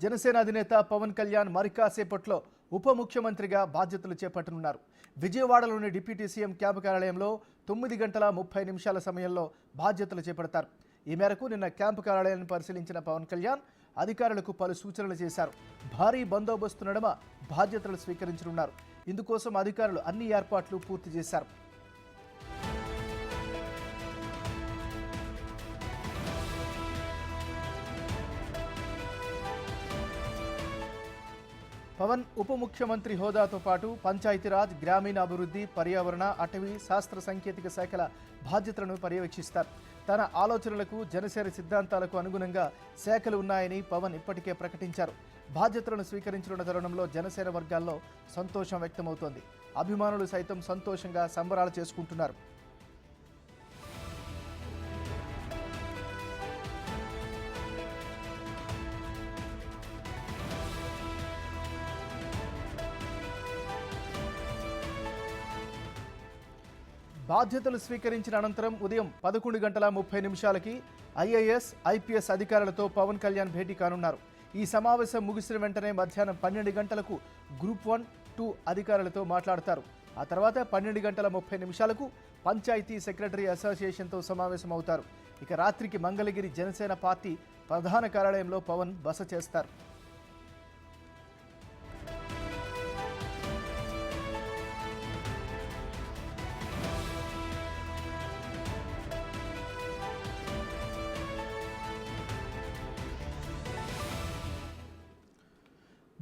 జనసేన అధినేత పవన్ కళ్యాణ్ మరికాసేపట్లో ఉప ముఖ్యమంత్రిగా బాధ్యతలు చేపట్టనున్నారు. విజయవాడలోని డిప్యూటీ సీఎం క్యాంపు కార్యాలయంలో 9 గంటల 30 నిమిషాల సమయంలో బాధ్యతలు చేపడతారు. ఈ మేరకు నిన్న క్యాంపు కార్యాలయాన్ని పరిశీలించిన పవన్ కళ్యాణ్ అధికారులకు పలు సూచనలు చేశారు. భారీ బందోబస్తు నడుమ బాధ్యతలు స్వీకరించనున్నారు. ఇందుకోసం అధికారులు అన్ని ఏర్పాట్లు పూర్తి చేశారు. పవన్ ఉప ముఖ్యమంత్రి హోదాతో పాటు పంచాయతీరాజ్, గ్రామీణ అభివృద్ధి, పర్యావరణ, అటవీ, శాస్త్ర సాంకేతిక శాఖల బాధ్యతలను పర్యవేక్షిస్తారు. తన ఆలోచనలకు, జనసేన సిద్ధాంతాలకు అనుగుణంగా శాఖలు ఉన్నాయని పవన్ ఇప్పటికే ప్రకటించారు. బాధ్యతలను స్వీకరించనున్న తరుణంలో జనసేన వర్గాల్లో సంతోషం వ్యక్తమవుతోంది. అభిమానులు సైతం సంతోషంగా సంబరాలు చేసుకుంటున్నారు. బాధ్యతలు స్వీకరించిన అనంతరం ఉదయం 11 గంటల 30 నిమిషాలకి ఐఏఎస్, ఐపీఎస్ అధికారులతో పవన్ కళ్యాణ్ భేటీ కానున్నారు. ఈ సమావేశం ముగిసిన వెంటనే మధ్యాహ్నం 12 గంటలకు గ్రూప్ 1, 2 అధికారులతో మాట్లాడతారు. ఆ తర్వాత 12 గంటల 30 నిమిషాలకు పంచాయతీ సెక్రటరీ అసోసియేషన్తో సమావేశం అవుతారు. ఇక రాత్రికి మంగళగిరి జనసేన పార్టీ ప్రధాన కార్యాలయంలో పవన్ బస చేస్తారు.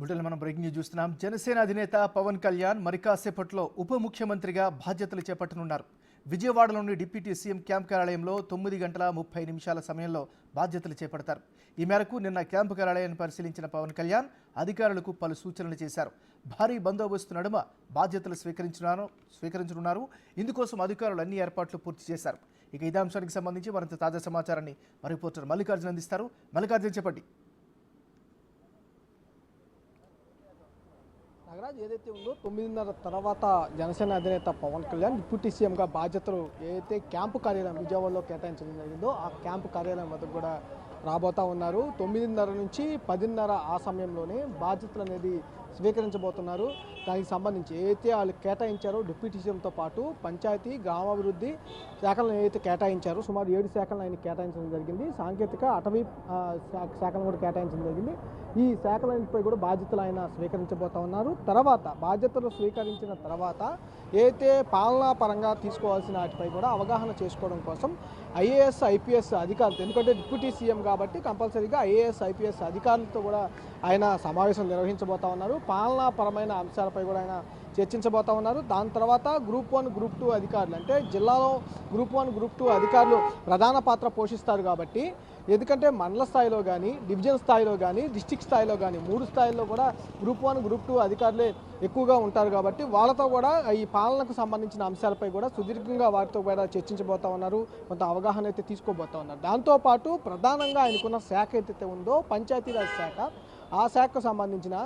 బుటెల్ మనం బ్రేకింగ్ న్యూస్ చూస్తున్నాం. జనసేన అధినేత పవన్ కళ్యాణ్ మరికాసేపట్లో ఉప ముఖ్యమంత్రిగా బాధ్యతలు చేపట్టనున్నారు. విజయవాడలోని డిప్యూటీ సీఎం క్యాంప్ కార్యాలయంలో 9 గంటల 30 నిమిషాల సమయంలో బాధ్యతలు చేపడతారు. ఈ మేరకు నిన్న క్యాంపు కార్యాలయాన్ని పరిశీలించిన పవన్ కళ్యాణ్ అధికారులకు పలు సూచనలు చేశారు. భారీ బందోబస్తు నడుమ బాధ్యతలు స్వీకరించనున్నారు. ఇందుకోసం అధికారులు అన్ని ఏర్పాట్లు పూర్తి చేశారు. ఇక ఇదే అంశానికి సంబంధించి మరింత తాజా సమాచారాన్ని మా రిపోర్టర్ మల్లికార్జున అందిస్తారు. మల్లికార్జున చెప్పండి. నాగరాజ్, ఏదైతే ఉందో 9:30 తర్వాత జనసేన అధినేత పవన్ కళ్యాణ్ డిప్యూటీ సీఎంగా బాధ్యతలు ఏదైతే క్యాంపు కార్యాలయం విజయవాడలో కేటాయించడం జరిగిందో ఆ క్యాంపు కార్యాలయం వద్దకు కూడా రాబోతా ఉన్నారు. 9:30 నుంచి 10:30 ఆ సమయంలోనే బాధ్యతలు అనేది స్వీకరించబోతున్నారు. దానికి సంబంధించి ఏదైతే వాళ్ళు కేటాయించారో డిప్యూటీ సీఎంతో పాటు పంచాయతీ, గ్రామాభివృద్ధి శాఖలను ఏదైతే కేటాయించారో సుమారు 7 శాఖలను ఆయన కేటాయించడం జరిగింది. సాంకేతిక, అటవీ శాఖలను కూడా కేటాయించడం జరిగింది. ఈ శాఖలపై కూడా బాధ్యతలు ఆయన స్వీకరించబోతా ఉన్నారు. తర్వాత బాధ్యతలు స్వీకరించిన తర్వాత ఏదైతే పాలనా పరంగా తీసుకోవాల్సిన వాటిపై కూడా అవగాహన చేసుకోవడం కోసం ఐఏఎస్, ఐపీఎస్ అధికారులు, ఎందుకంటే డిప్యూటీ సీఎం కాబట్టి కంపల్సరీగా ఐఏఎస్, ఐపీఎస్ అధికారులతో కూడా ఆయన సమావేశం నిర్వహించబోతా ఉన్నారు. పాలనాపరమైన అంశాలపై కూడా ఆయన చర్చించబోతా ఉన్నారు. దాని తర్వాత గ్రూప్ 1, గ్రూప్ 2 అధికారులు, అంటే జిల్లాలో గ్రూప్ 1, గ్రూప్ 2 అధికారులు ప్రధాన పాత్ర పోషిస్తారు కాబట్టి, ఎందుకంటే మండల స్థాయిలో కానీ, డివిజన్ స్థాయిలో కానీ, డిస్టిక్ స్థాయిలో కానీ 3 స్థాయిల్లో కూడా గ్రూప్ 1, గ్రూప్ 2 అధికారులే ఎక్కువగా ఉంటారు కాబట్టి వాళ్ళతో కూడా ఈ పాలనకు సంబంధించిన అంశాలపై కూడా సుదీర్ఘంగా వారితో కూడా చర్చించబోతా ఉన్నారు. కొంత అవగాహన అయితే తీసుకోబోతా ఉన్నారు. దాంతోపాటు ప్రధానంగా ఆయనకున్న శాఖ ఏదైతే ఉందో పంచాయతీరాజ్ శాఖ, ఆ శాఖకు సంబంధించిన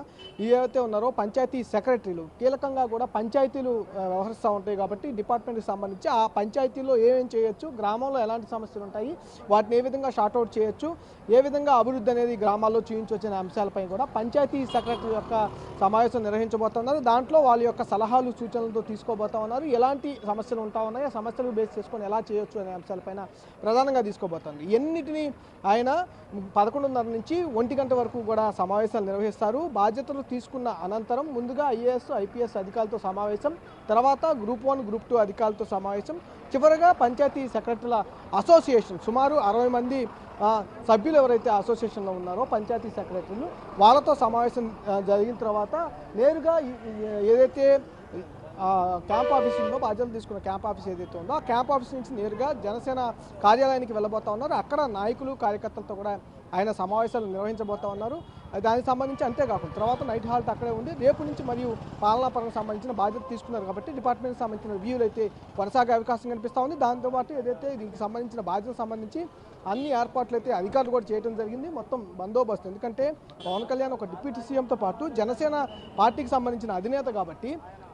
ఏవైతే ఉన్నారో పంచాయతీ సెక్రటరీలు కీలకంగా కూడా పంచాయతీలు వ్యవహరిస్తూ ఉంటాయి కాబట్టి డిపార్ట్మెంట్కి సంబంధించి ఆ పంచాయతీలో ఏమేం చేయొచ్చు, గ్రామంలో ఎలాంటి సమస్యలు ఉంటాయి, వాటిని ఏ విధంగా షార్ట్అవుట్ చేయొచ్చు, ఏ విధంగా అభివృద్ధి అనేది గ్రామాల్లో చూపించవచ్చిన అంశాలపై కూడా పంచాయతీ సెక్రటరీ యొక్క సమావేశం నిర్వహించబోతున్నారు. దాంట్లో వాళ్ళ యొక్క సలహాలు, సూచనలతో తీసుకోబోతా ఉన్నారు. ఎలాంటి సమస్యలు ఉంటా ఉన్నాయి, ఆ సమస్యలు బేస్ చేసుకొని ఎలా చేయొచ్చు అనే అంశాలపైన ప్రధానంగా తీసుకోబోతున్నారు. ఎన్నిటిని ఆయన 11:30 నుంచి 1 గంట వరకు కూడా సమావేశాలు నిర్వహిస్తారు. బాధ్యతలు తీసుకున్న అనంతరం ముందుగా ఐఏఎస్, ఐపీఎస్ అధికారులతో సమావేశం, తర్వాత గ్రూప్ 1, గ్రూప్ 2 అధికారులతో సమావేశం, చివరగా పంచాయతీ సెక్రటరీల అసోసియేషన్ సుమారు 60 మంది సభ్యులు ఎవరైతే అసోసియేషన్లో ఉన్నారో పంచాయతీ సెక్రటరీలు, వాళ్ళతో సమావేశం జరిగిన తర్వాత నేరుగా ఏదైతే క్యాంప్ ఆఫీస్ ఉందో, బాధ్యతలు తీసుకున్న క్యాంప్ ఆఫీస్ ఏదైతే ఉందో ఆ క్యాంప్ ఆఫీస్ నుంచి నేరుగా జనసేన కార్యాలయానికి వెళ్ళబోతా ఉన్నారు. అక్కడ నాయకులు, కార్యకర్తలతో కూడా ఆయన సమావేశాలు నిర్వహించబోతా ఉన్నారు. దానికి సంబంధించి అంతేకాకుండా తర్వాత నైట్ హాల్ట్ అక్కడే ఉంది. రేపు నుంచి మరియు పాలనాపరంగా సంబంధించిన బాధ్యత తీసుకున్నారు కాబట్టి డిపార్ట్మెంట్కి సంబంధించిన రివ్యూలు అయితే కొనసాగే అవకాశం కనిపిస్తూ ఉంది. దాంతోపాటు ఏదైతే దీనికి సంబంధించిన బాధ్యతకు సంబంధించి అన్ని ఏర్పాట్లు అయితే అధికారులు కూడా చేయడం జరిగింది. మొత్తం బందోబస్తు, ఎందుకంటే పవన్ కళ్యాణ్ ఒక డిప్యూటీ సీఎంతో పాటు జనసేన పార్టీకి సంబంధించిన అధినేత కాబట్టి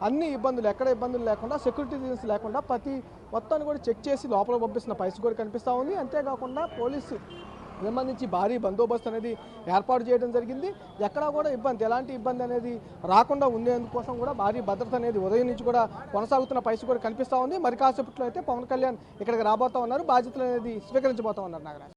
అన్ని ఇబ్బందులు, ఎక్కడ ఇబ్బందులు లేకుండా, సెక్యూరిటీ రీజన్స్ లేకుండా ప్రతి మొత్తాన్ని కూడా చెక్ చేసి లోపల పంపిస్తున్న పరిస్థితి కూడా కనిపిస్తూ ఉంది. అంతేకాకుండా పోలీసు సంబంధించి భారీ బందోబస్తు అనేది ఏర్పాటు చేయడం జరిగింది. ఎక్కడా కూడా ఎలాంటి ఇబ్బంది అనేది రాకుండా ఉండేందుకోసం కూడా భారీ భద్రత అనేది ఉదయం నుంచి కూడా కొనసాగుతున్న పరిస్థితి కూడా కనిపిస్తూ ఉంది. మరి కాసేపట్లో అయితే పవన్ కళ్యాణ్ ఇక్కడికి రాబోతా ఉన్నారు, బాధ్యతలు అనేది స్వీకరించబోతా ఉన్నారు. నాగరాజ్.